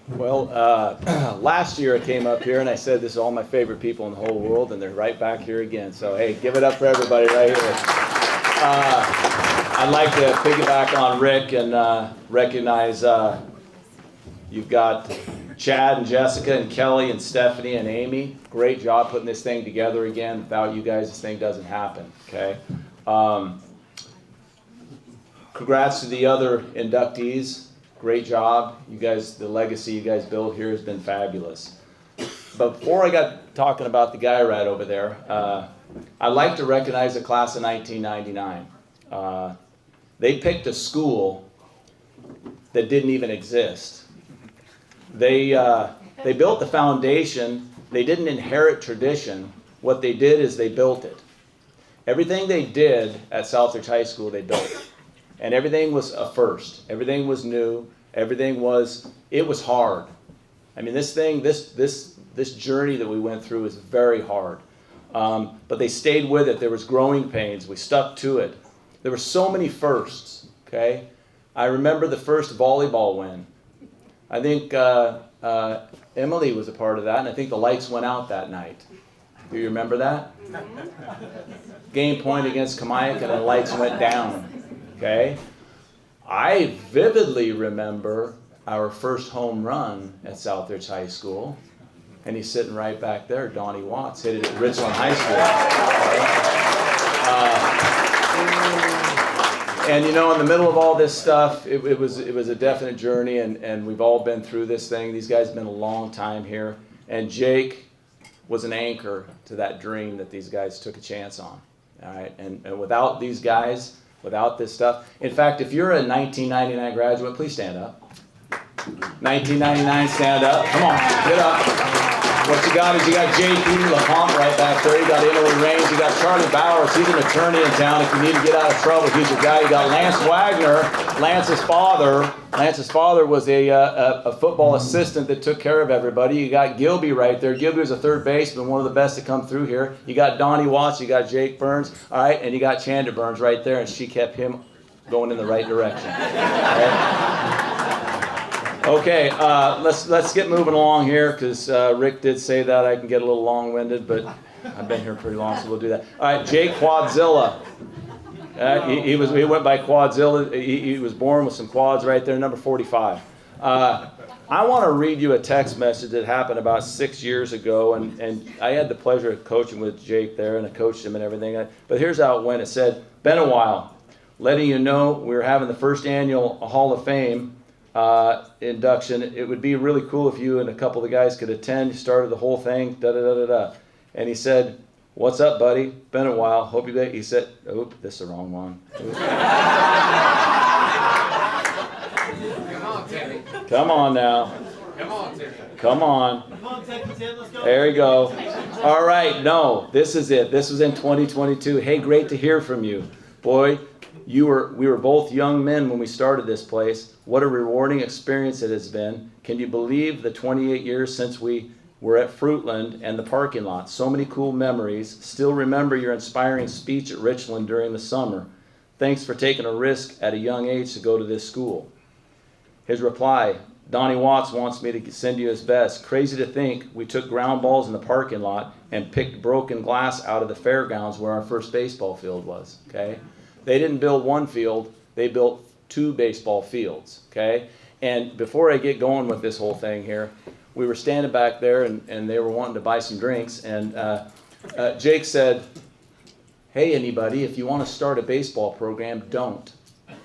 Well, last year I came up here and I said this is all my favorite people in the whole world, and they're right back here again. So hey, give it up for everybody right here. I'd like to piggyback on Rick and recognize you've got Chad and Jessica and Kelly and Stephanie and Amy. Great job putting this thing together again. Without you guys, this thing doesn't happen. Okay. Congrats to the other inductees. Great job. You guys, the legacy you guys built here has been fabulous. But before I got talking about the guy right over there, I'd like to recognize the class of 1999. They picked a school that didn't even exist. They built the foundation. They didn't inherit tradition. What they did is they built it. Everything they did at Southridge High School, they built. And everything was a first. Everything was new. Everything was, it was hard. I mean, this journey that we went through is very hard. But they stayed with it. There was growing pains. We stuck to it. There were so many firsts, okay? I remember the first volleyball win. I think Emily was a part of that, and I think the lights went out that night. Do you remember that? Game point against Kamiak, and the lights went down. Okay, I vividly remember our first home run at Southridge High School, and he's sitting right back there. Donnie Watts hit it at Richland High School. And you know, in the middle of all this stuff, it was a definite journey, and we've all been through this thing. These guys have been a long time here, and Jake was an anchor to that dream that these guys took a chance on. All right, and without these guys, without this stuff. In fact, if you're a 1999 graduate, please stand up. 1999, stand up. Come on, get up. What you got is you got J.P. LaPompe right back there. You got Emily Raines. You got Charlie Bowers. He's an attorney in town. If you need to get out of trouble, he's your guy. You got Lance Wagner, Lance's father. Lance's father was a football assistant that took care of everybody. You got Gilby right there. Gilby was a third baseman, one of the best to come through here. You got Donnie Watts. You got Jake Burns. All right, and you got Chanda Burns right there, and she kept him going in the right direction. Okay, let's get moving along here, because Rick did say that I can get a little long-winded, but I've been here pretty long, so we'll do that. All right, Jake Quadzilla. He went by Quadzilla. He was born with some quads right there, number 45. I want to read you a text message that happened about 6 years ago, and I had the pleasure of coaching with Jake there, and I coached him and everything. But here's how it went. It said, "Been a while. Letting you know we're having the first annual Hall of Fame induction. It would be really cool if you and a couple of the guys could attend. You started the whole thing, da-da-da-da-da." And he said, "What's up, buddy? Been a while. Hope you bet." He said, "Oh, this is the wrong one." Come on, Timmy. Come on now. Come on, Timmy. Come on. Come on, Techie 10, let's go. There you go. All right, no, this is it. This was in 2022. Hey, great to hear from you. Boy, we were both young men when we started this place. What a rewarding experience it has been. Can you believe the 28 years since we were at Fruitland and the parking lot? So many cool memories. Still remember your inspiring speech at Richland during the summer. Thanks for taking a risk at a young age to go to this school." His reply, "Donnie Watts wants me to send you his best. Crazy to think we took ground balls in the parking lot and picked broken glass out of the fairgrounds where our first baseball field was." Okay? They didn't build one field, they built 2 baseball fields, okay? And before I get going with this whole thing here, we were standing back there and they were wanting to buy some drinks, and Jake said, "Hey, anybody, if you want to start a baseball program, don't."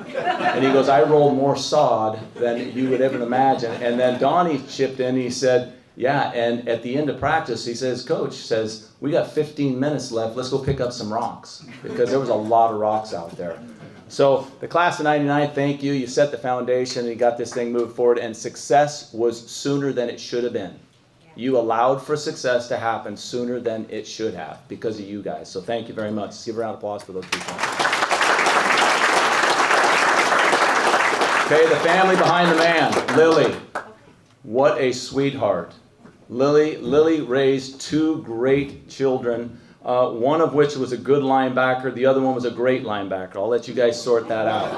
And he goes, "I roll more sod than you would ever imagine." And then Donnie chipped in and he said, "Yeah, and at the end of practice," he says, "Coach says, we got 15 minutes left. Let's go pick up some rocks," because there was a lot of rocks out there. So the class of 99, thank you. You set the foundation and you got this thing moved forward, and success was sooner than it should have been. You allowed for success to happen sooner than it should have because of you guys. So thank you very much. Let's give a round of applause for those people. Okay, the family behind the man, Lily. What a sweetheart. Lily raised 2 great children, one of which was a good linebacker. The other one was a great linebacker. I'll let you guys sort that out.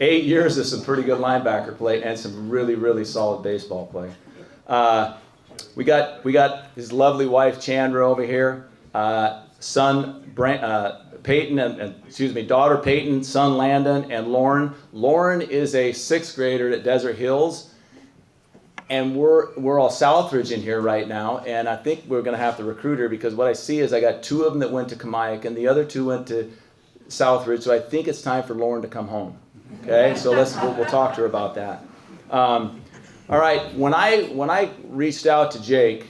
8 years of some pretty good linebacker play and some really, really solid baseball play. We got his lovely wife Chandra over here, son Peyton, daughter Peyton, son Landon, and Lauren. Lauren is a 6th grader at Desert Hills, and we're all Southridge in here right now, and I think we're going to have to recruit her because what I see is I got 2 of them that went to Kamiak, and the other 2 went to Southridge, so I think it's time for Lauren to come home. Okay, so we'll talk to her about that. All right, when I reached out to Jake,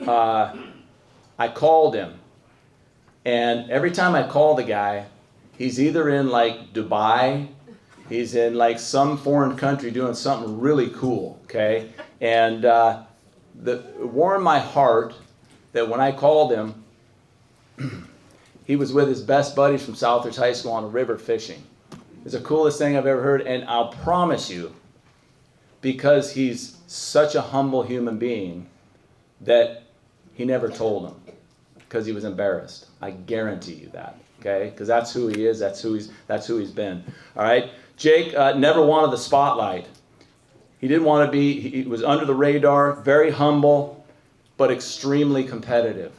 I called him. And every time I call the guy, he's either in like Dubai, he's in like some foreign country doing something really cool, okay? And it warmed my heart that when I called him, he was with his best buddies from Southridge High School on a river fishing. It's the coolest thing I've ever heard, and I'll promise you, because he's such a humble human being, that he never told them because he was embarrassed. I guarantee you that, okay? Because that's who he is. That's who he's been. All right. Jake never wanted the spotlight. He didn't want to be. He was under the radar. Very humble, but extremely competitive.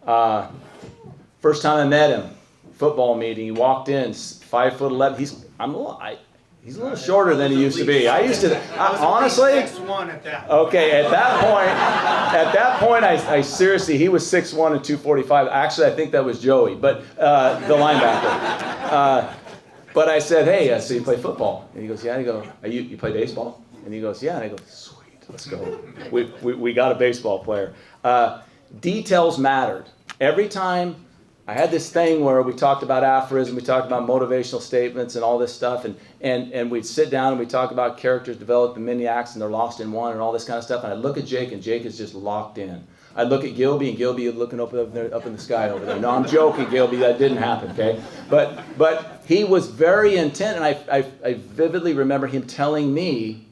First time I met him, football meeting. He walked in, 5'11". He's a little shorter than he used to be. I used to, honestly. 6'1" at that. Okay, at that point, I seriously, he was 6'1" and 245. Actually, I think that was Joey, but the linebacker. But I said, hey, so you play football? And he goes, yeah. And I go, you play baseball? And he goes, yeah. And I go, sweet, let's go. We got a baseball player. Details mattered. Every time. I had this thing where we talked about aphorism, we talked about motivational statements and all this stuff, and we'd sit down and we'd talk about characters developed in many acts and they're lost in one and all this kind of stuff, and I'd look at Jake, and Jake is just locked in. I'd look at Gilby, and Gilby is looking up in the sky over there. No, I'm joking, Gilby, that didn't happen, okay? But he was very intent, and I vividly remember him telling me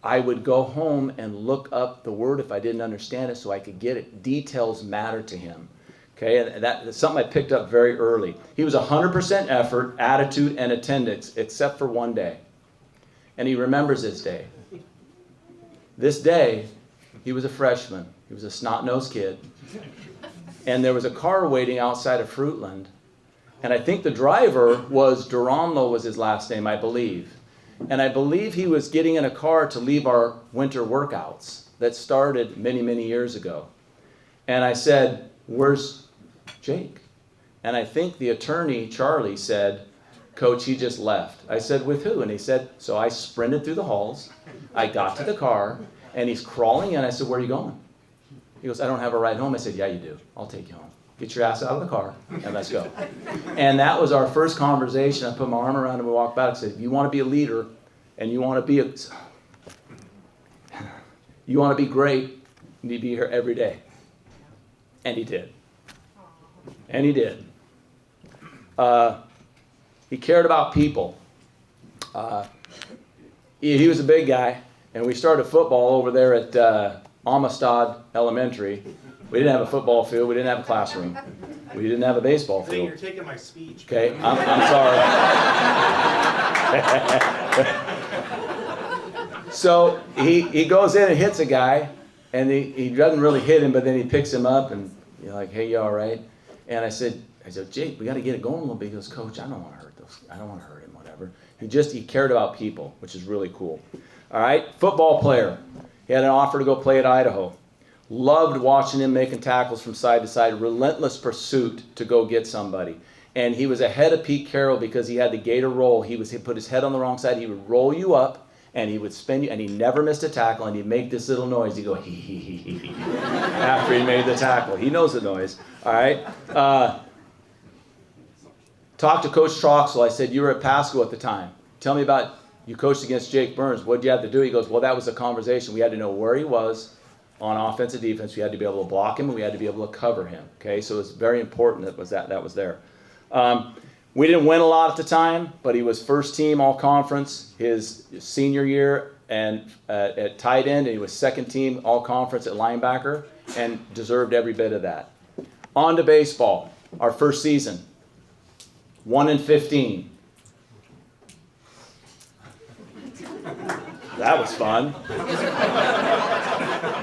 I would go home and look up the word if I didn't understand it so I could get it. Details matter to him. Okay, and that's something I picked up very early. He was 100% effort, attitude, and attendance, except for one day. And he remembers this day. This day, he was a freshman. He was a snot-nosed kid. And there was a car waiting outside of Fruitland. And I think the driver was Duramlo was his last name, I believe. And I believe he was getting in a car to leave our winter workouts that started many, many years ago. And I said, where's Jake? And I think the attorney, Charlie, said, Coach, he just left. I said, with who? And he said, so I sprinted through the halls. I got to the car, and he's crawling in. I said, where are you going? He goes, I don't have a ride home. I said, yeah, you do. I'll take you home. Get your ass out of the car, and let's go. And that was our first conversation. I put my arm around him and walked back and said, if you want to be a leader, and you want to be great, you need to be here every day. And he did. And he did. He cared about people. He was a big guy, and we started football over there at Amistad Elementary. We didn't have a football field. We didn't have a classroom. We didn't have a baseball field. You're taking my speech. Okay, I'm sorry. So he goes in and hits a guy, and he doesn't really hit him, but then he picks him up, and you're like, hey, you all right? And I said, Jake, we got to get it going a little bit. He goes, Coach, I don't want to hurt those. I don't want to hurt him, whatever. He cared about people, which is really cool. All right, football player. He had an offer to go play at Idaho. Loved watching him making tackles from side to side. Relentless pursuit to go get somebody. And he was ahead of Pete Carroll because he had the gator roll. He put his head on the wrong side. He would roll you up, and he would spin you, and he never missed a tackle, and he'd make this little noise. He'd go, hee, hee, hee, hee, hee, after he made the tackle. He knows the noise, all right? Talked to Coach Troxel. I said, you were at Pasco at the time. Tell me about, you coached against Jake Burns. What did you have to do? He goes, well, that was a conversation. We had to know where he was on offense and defense. We had to be able to block him, and we had to be able to cover him, okay? So it was very important that was there. We didn't win a lot at the time, but he was first team all-conference his senior year and at tight end, and he was second team all-conference at linebacker and deserved every bit of that. On to baseball, our first season, 1-15. That was fun.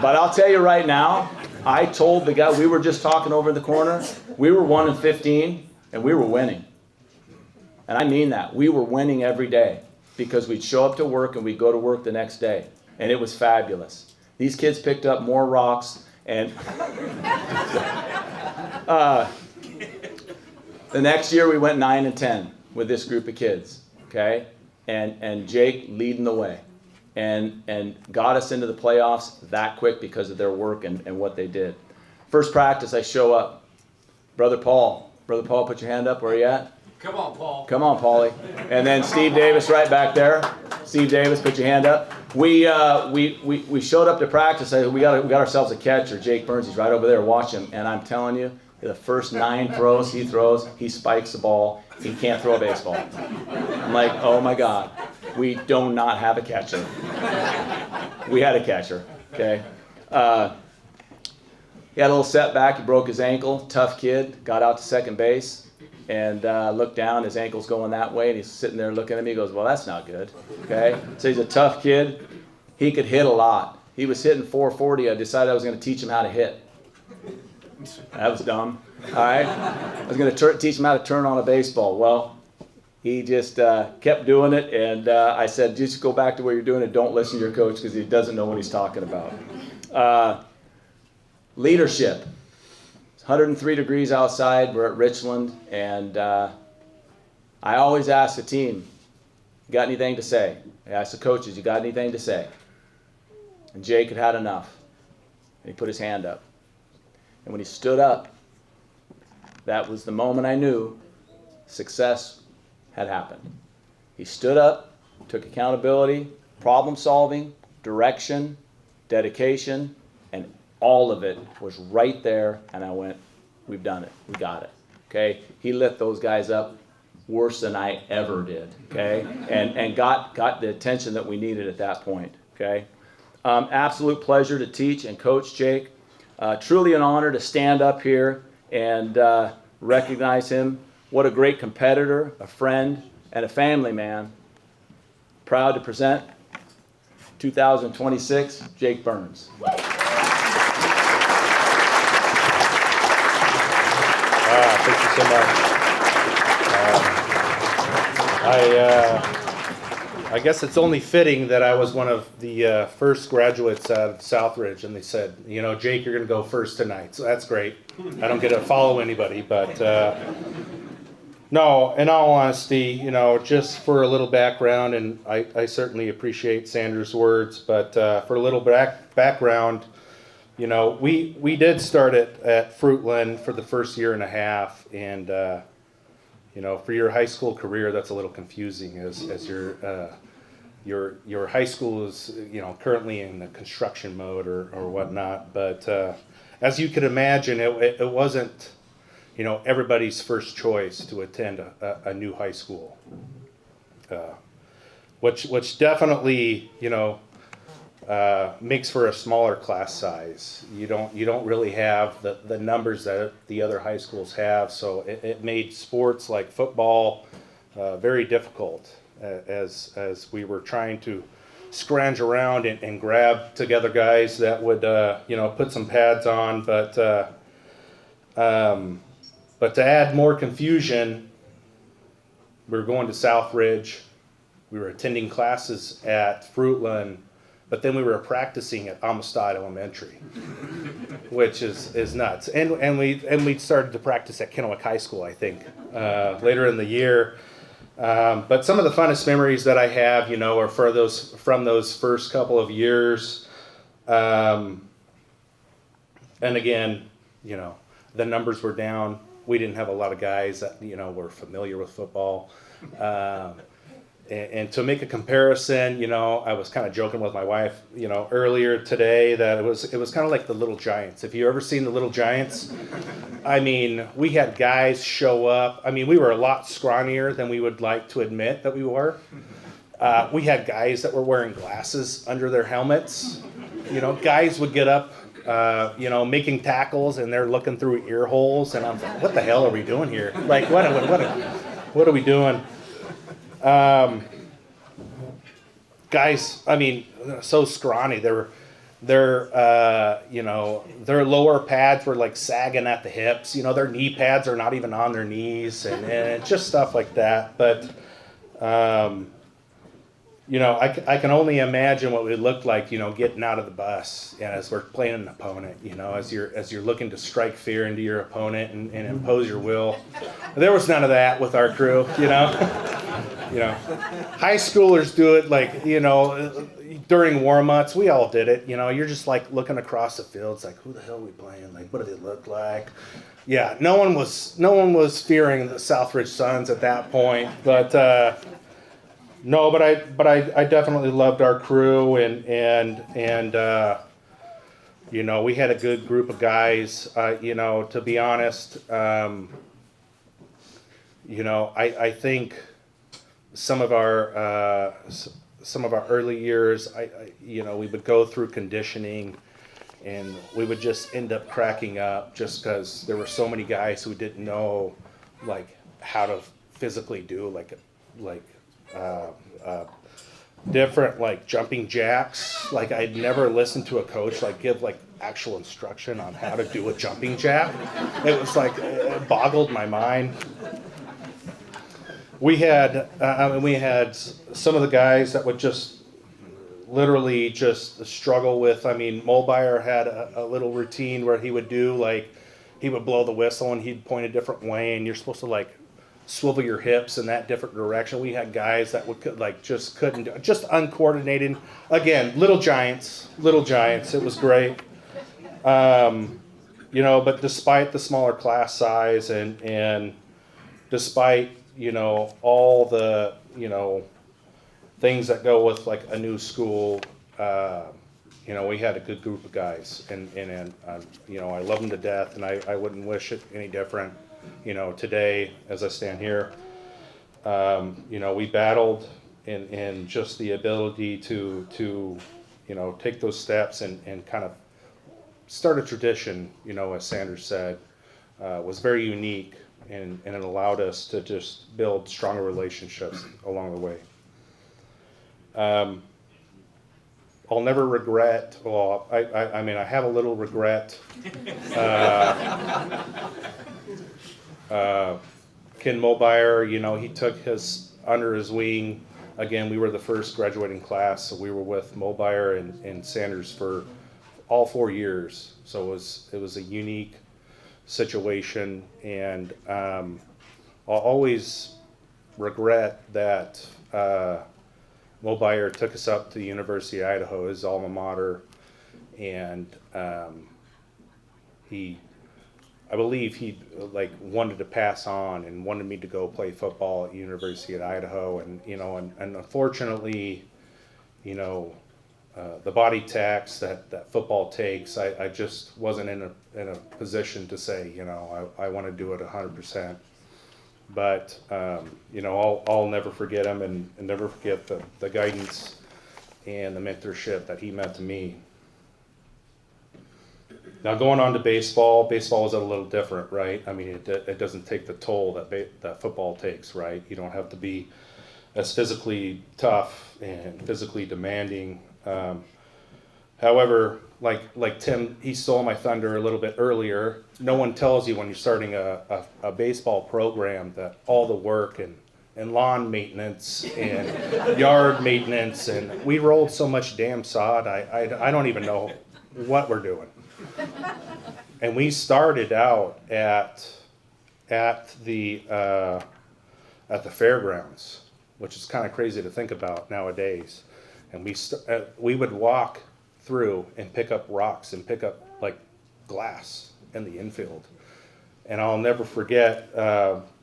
But I'll tell you right now, I told the guy, we were just talking over in the corner, we were 1-15, and we were winning. And I mean that. We were winning every day because we'd show up to work and we'd go to work the next day. And it was fabulous. These kids picked up more rocks and the next year we went 9-10 with this group of kids, okay? And Jake leading the way and got us into the playoffs that quick because of their work and what they did. First practice, I show up. Brother Paul, put your hand up. Where are you at? Come on, Paul. Come on, Paulie. And then Steve Davis right back there. Steve Davis, put your hand up. We showed up to practice. We got ourselves a catcher. Jake Burns, he's right over there. Watch him. And I'm telling you, the first 9 throws he throws, he spikes the ball. He can't throw a baseball. I'm like, oh my God, we do not have a catcher. We had a catcher, okay? He had a little setback. He broke his ankle. Tough kid. Got out to second base and looked down. His ankle's going that way, and he's sitting there looking at me. He goes, well, that's not good, okay? So he's a tough kid. He could hit a lot. He was hitting 440. I decided I was going to teach him how to hit. That was dumb. All right? I was going to teach him how to turn on a baseball. Well, he just kept doing it, and I said, just go back to where you're doing it. Don't listen to your coach because he doesn't know what he's talking about. Leadership. It's 103 degrees outside. We're at Richland, and I always ask the team, you got anything to say? I ask the coaches, you got anything to say? And Jake had had enough. And he put his hand up. And when he stood up, that was the moment I knew success had happened. He stood up, took accountability, problem solving, direction, dedication, and all of it was right there. And I went, we've done it. We got it. Okay? He lit those guys up worse than I ever did. Okay? And got the attention that we needed at that point. Okay? Absolute pleasure to teach and coach Jake. Truly an honor to stand up here and recognize him. What a great competitor, a friend, and a family man. Proud to present 2026, Jake Burns. Thank you so much. I guess it's only fitting that I was one of the first graduates out of Southridge, and they said, you know, Jake, you're going to go first tonight. So that's great. I don't get to follow anybody, but no, in all honesty, you know, just for a little background, and I certainly appreciate Sanders' words, but for a little background, you know, we did start at Fruitland for the first year and a half, and you know, for your high school career, that's a little confusing as your high school is, you know, currently in the construction mode or whatnot. But as you could imagine, it wasn't, you know, everybody's first choice to attend a new high school, which definitely, you know, makes for a smaller class size. You don't really have the numbers that the other high schools have, so it made sports like football very difficult as we were trying to scrounge around and grab together guys that would you know, put some pads on, but to add more confusion, we were going to Southridge, we were attending classes at Fruitland, but then we were practicing at Amistad Elementary, which is nuts. And we started to practice at Kennewick High School, I think, later in the year. But some of the funnest memories that I have, you know, are from those first couple of years. And again, you know, the numbers were down. We didn't have a lot of guys that, you know, were familiar with football. And to make a comparison, you know, I was kind of joking with my wife, you know, earlier today that it was kind of like the Little Giants. If you ever seen the Little Giants, I mean, we had guys show up. I mean, we were a lot scrawnier than we would like to admit that we were. We had guys that were wearing glasses under their helmets. You know, guys would get up, you know, making tackles, and they're looking through ear holes, and I'm like, what the hell are we doing here? Like, what are we doing? guys, I mean, so scrawny. Their their lower pads were like sagging at the hips. Their knee pads are not even on their knees, and just stuff like that. But I can only imagine what we looked like, getting out of the bus and as we're playing an opponent, as you're looking to strike fear into your opponent and impose your will. There was none of that with our crew. High schoolers do it like, during warm-ups. We all did it. You're just like looking across the field. It's like, who the hell are we playing? Like, what do they look like? Yeah, no one was fearing the Southridge Suns at that point, but no, but I definitely loved our crew, and we had a good group of guys. To be honest, I think some of our early years, we would go through conditioning, and we would just end up cracking up just because there were so many guys who didn't know like how to physically do different like jumping jacks. Like I'd never listened to a coach like give like actual instruction on how to do a jumping jack. It was like it boggled my mind. We had some of the guys that would just literally just struggle with. I mean, Mulbauer had a little routine where he would do like he would blow the whistle and he'd point a different way, and you're supposed to like swivel your hips in that different direction. We had guys that would like just couldn't do it, just uncoordinated. Again, little giants. It was great. But despite the smaller class size and despite all the things that go with like a new school, we had a good group of guys, and I love them to death, and I wouldn't wish it any different. Today, as I stand here, we battled in just the ability to take those steps and kind of start a tradition, as Sanders said, was very unique, and it allowed us to just build stronger relationships along the way. I'll never regret, well, I mean, I have a little regret. Ken Mulbauer, he took under his wing. Again, we were the first graduating class, so we were with Mulbauer and Sanders for all 4 years. So it was a unique situation, and I'll always regret that Mulbauer took us up to the University of Idaho, his alma mater, and I believe he like wanted to pass on and wanted me to go play football at University of Idaho, and unfortunately, the body tax that football takes, I just wasn't in a position to say, I want to do it 100%. But I'll never forget him and never forget the guidance and the mentorship that he meant to me. Now going on to baseball is a little different, right? I mean, it doesn't take the toll that football takes, right? You don't have to be as physically tough and physically demanding. However, like Tim, he stole my thunder a little bit earlier. No one tells you when you're starting a baseball program that all the work and lawn maintenance and yard maintenance, and we rolled so much damn sod, I don't even know what we're doing. And we started out at the fairgrounds, which is kind of crazy to think about nowadays. And we would walk through and pick up rocks and pick up like glass in the infield. And I'll never forget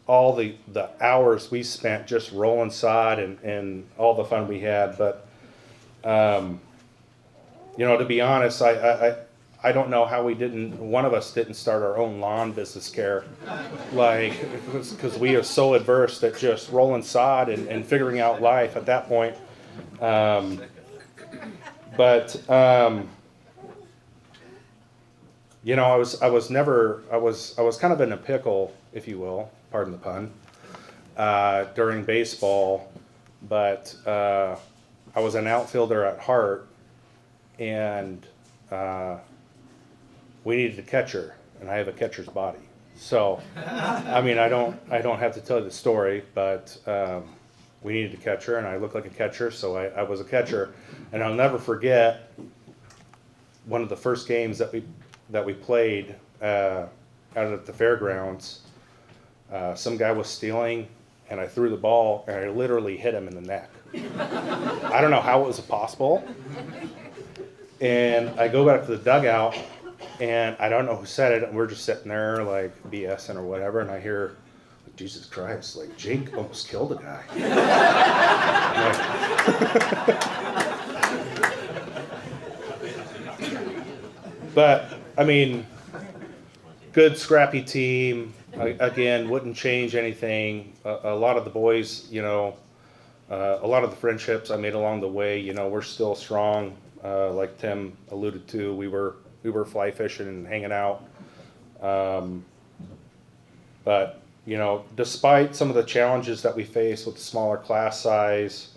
all the hours we spent just rolling sod and all the fun we had. But to be honest, I don't know how one of us didn't start our own lawn business care, because we are so adverse at just rolling sod and figuring out life at that point. I was kind of in a pickle, if you will, pardon the pun, during baseball, but I was an outfielder at heart, and we needed a catcher, and I have a catcher's body. So, I mean, I don't have to tell you the story, but we needed a catcher, and I looked like a catcher, so I was a catcher. And I'll never forget one of the first games that we played out at the fairgrounds. Some guy was stealing, and I threw the ball, and I literally hit him in the neck. I don't know how it was possible. And I go back to the dugout, and I don't know who said it, and we're just sitting there like BSing or whatever, and I hear, Jesus Christ, like Jake almost killed a guy. But, I mean, good scrappy team. Again, wouldn't change anything. A lot of the boys, you know, a lot of the friendships I made along the way, you know, we're still strong. Like Tim alluded to, we were fly fishing and hanging out. But, you know, despite some of the challenges that we face with the smaller class size,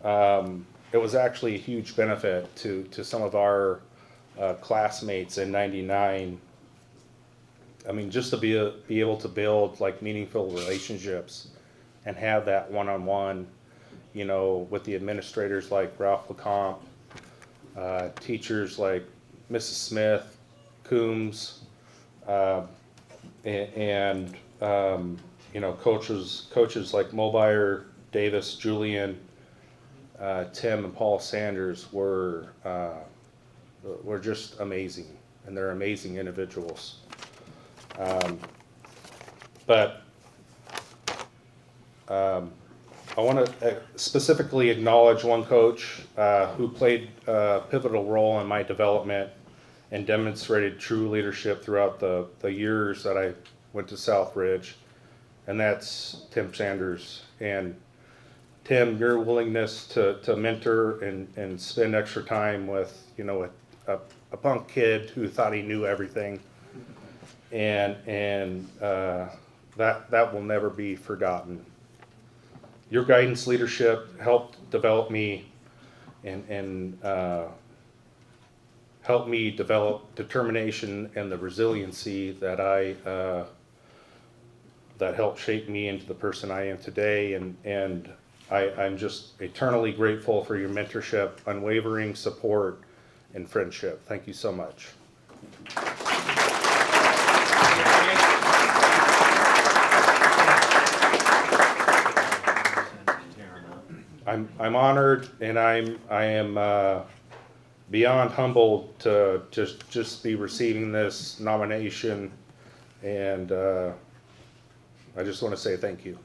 it was actually a huge benefit to some of our classmates in '99. I mean, just to be able to build like meaningful relationships and have that one-on-one, you know, with the administrators like Ralph Lecomte, teachers like Mrs. Smith, Coombs, and you know, coaches like Mulbire, Davis, Julian, Tim, and Paul Sanders were just amazing, and they're amazing individuals. But I want to specifically acknowledge one coach who played a pivotal role in my development and demonstrated true leadership throughout the years that I went to Southridge, and that's Tim Sanders. And Tim, your willingness to mentor and spend extra time with, you know, a punk kid who thought he knew everything, and that will never be forgotten. Your guidance, leadership helped develop me and helped me develop determination and the resiliency that that helped shape me into the person I am today. And I'm just eternally grateful for your mentorship, unwavering support, and friendship. Thank you so much. I'm honored, and I am beyond humbled to just be receiving this nomination, and I just want to say thank you.